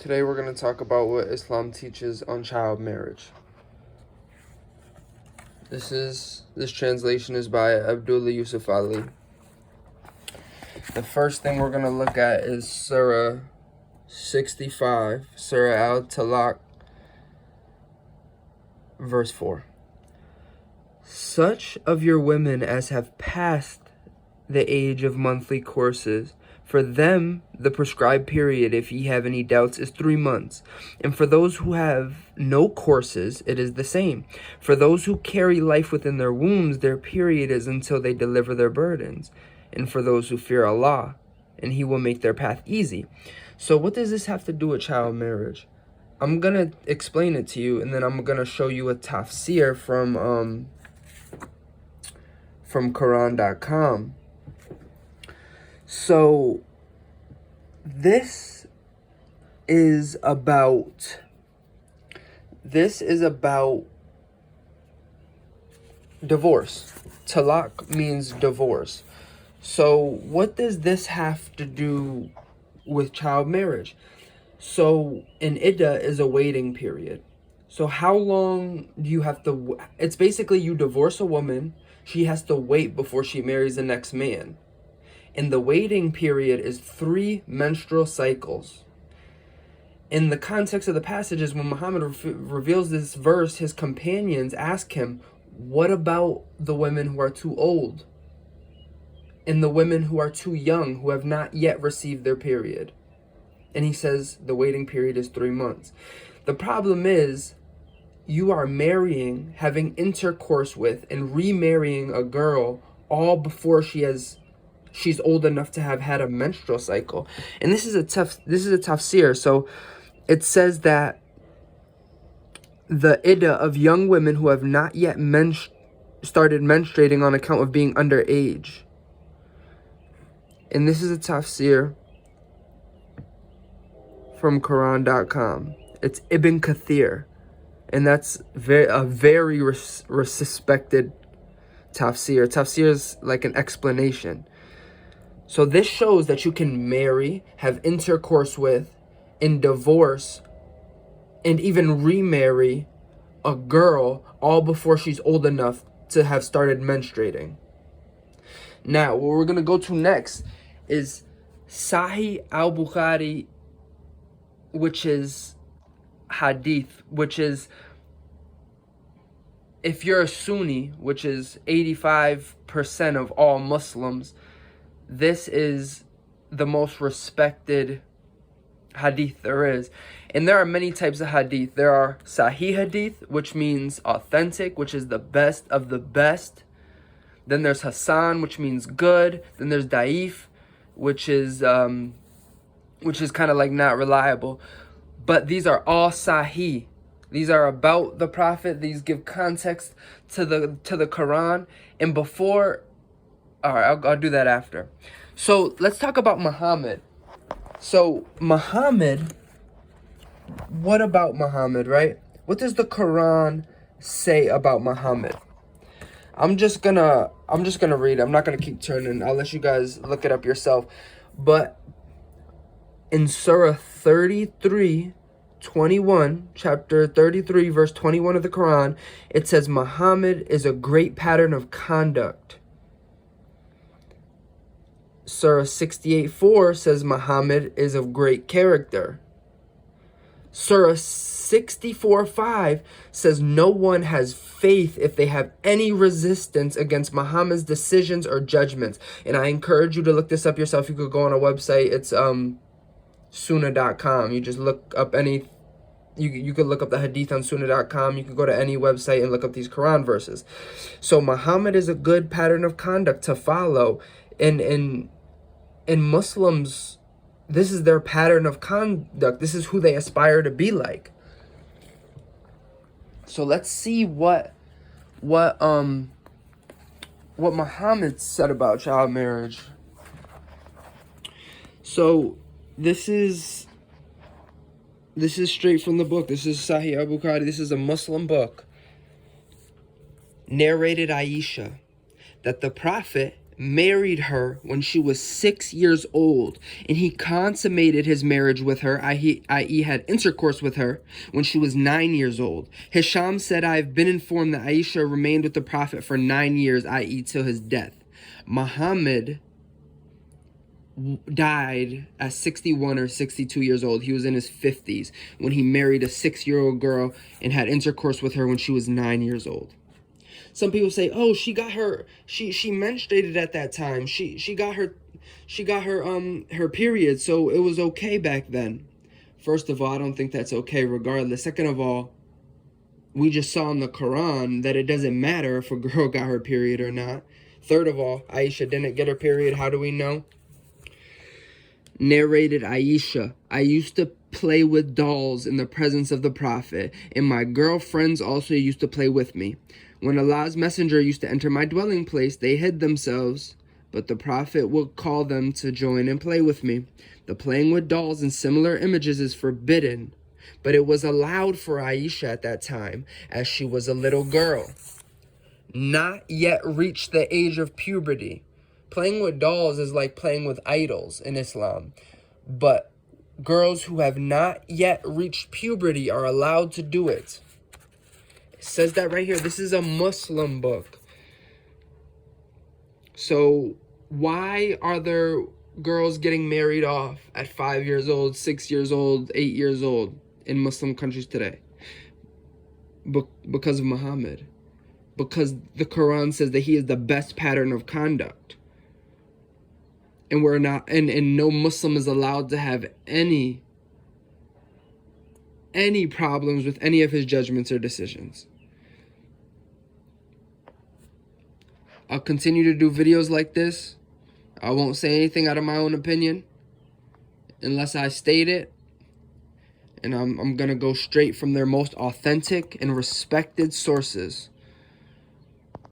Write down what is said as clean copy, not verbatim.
Today we're going to talk about what Islam teaches on child marriage. This translation is by Abdullah Yusuf Ali. The first thing we're going to look at is Surah 65, Surah al-Talaq, verse 4. Such of your women as have passed the age of monthly courses, for them the prescribed period, if ye have any doubts, is 3 months. And for those who have no courses, it is the same. For those who carry life within their wombs, their period is until they deliver their burdens. And for those who fear Allah, and He will make their path easy. So what does this have to do with child marriage? I'm going to explain it to you, and then I'm going to show you a tafsir from Quran.com. So this is about divorce. Talaq means divorce. So what does this have to do with child marriage? So an iddah is a waiting period. So how long do you have to... It's basically you divorce a woman, she has to wait before she marries the next man. And the waiting period is 3 menstrual cycles. In the context of the passages, when Muhammad reveals this verse, his companions ask him, what about the women who are too old? And the women who are too young, who have not yet received their period? And he says the waiting period is 3 months. The problem is, you are marrying, having intercourse with, and remarrying a girl all before she's old enough to have had a menstrual cycle. And this is a tafsir. So it says that the iddah of young women who have not yet started menstruating on account of being underage. And this is a tafsir from Quran.com. It's Ibn Kathir. And that's a very respected tafsir. Tafsir is like an explanation. So this shows that you can marry, have intercourse with, and divorce, and even remarry a girl all before she's old enough to have started menstruating. Now, what we're going to go to next is Sahih al-bukhari, which is hadith, which is, if you're a Sunni, which is 85% of all Muslims, this is the most respected hadith there is. And there are many types of hadith. There are Sahih hadith, which means authentic, which is the best of the best. Then there's Hasan, which means good. Then there's Da'if, which is kind of like not reliable. But these are all Sahih. These are about the Prophet. These give context to the Quran. And before... Alright, I'll do that after. So, let's talk about Muhammad. So, Muhammad, what about Muhammad, right? What does the Quran say about Muhammad? I'm just gonna read. I'm not gonna keep turning. I'll let you guys look it up yourself. But in Surah 33:21, chapter 33, verse 21 of the Quran, it says Muhammad is a great pattern of conduct. Surah 68:4 says Muhammad is of great character. Surah 64:5 says no one has faith if they have any resistance against Muhammad's decisions or judgments. And I encourage you to look this up yourself. You could go on a website. It's sunnah.com. You just look up any... You could look up the hadith on sunnah.com. You could go to any website and look up these Quran verses. So Muhammad is a good pattern of conduct to follow. And Muslims, this is their pattern of conduct. This is who they aspire to be like. So let's see what Muhammad said about child marriage. So this is straight from the book. This is Sahih al-bukhari. This is a Muslim book. Narrated Aisha, that the Prophet, married her when she was 6 years old, and he consummated his marriage with her, i.e. had intercourse with her, when she was 9 years old. Hisham said, I have been informed that Aisha remained with the Prophet for 9 years, i.e. till his death. Muhammad died at 61 or 62 years old. He was in his 50s when he married a 6-year-old girl and had intercourse with her when she was 9 years old. Some people say, "Oh, she menstruated at that time. She got her period, so it was okay back then." First of all, I don't think that's okay regardless. Second of all, we just saw in the Quran that it doesn't matter if a girl got her period or not. Third of all, Aisha didn't get her period. How do we know? Narrated Aisha, I used to play with dolls in the presence of the Prophet, and my girlfriends also used to play with me. When Allah's messenger used to enter my dwelling place, they hid themselves, but the Prophet would call them to join and play with me. The playing with dolls and similar images is forbidden, but it was allowed for Aisha at that time, as she was a little girl, not yet reached the age of puberty. Playing with dolls is like playing with idols in Islam, but girls who have not yet reached puberty are allowed to do it. It says that right here. This is a Muslim book. So why are there girls getting married off at 5 years old, 6 years old, 8 years old in Muslim countries today? Because of Muhammad. Because the Quran says that he is the best pattern of conduct. And we're not, and no Muslim is allowed to have any problems with any of his judgments or decisions. I'll continue to do videos like this. I won't say anything out of my own opinion unless I state it. And I'm gonna go straight from their most authentic and respected sources.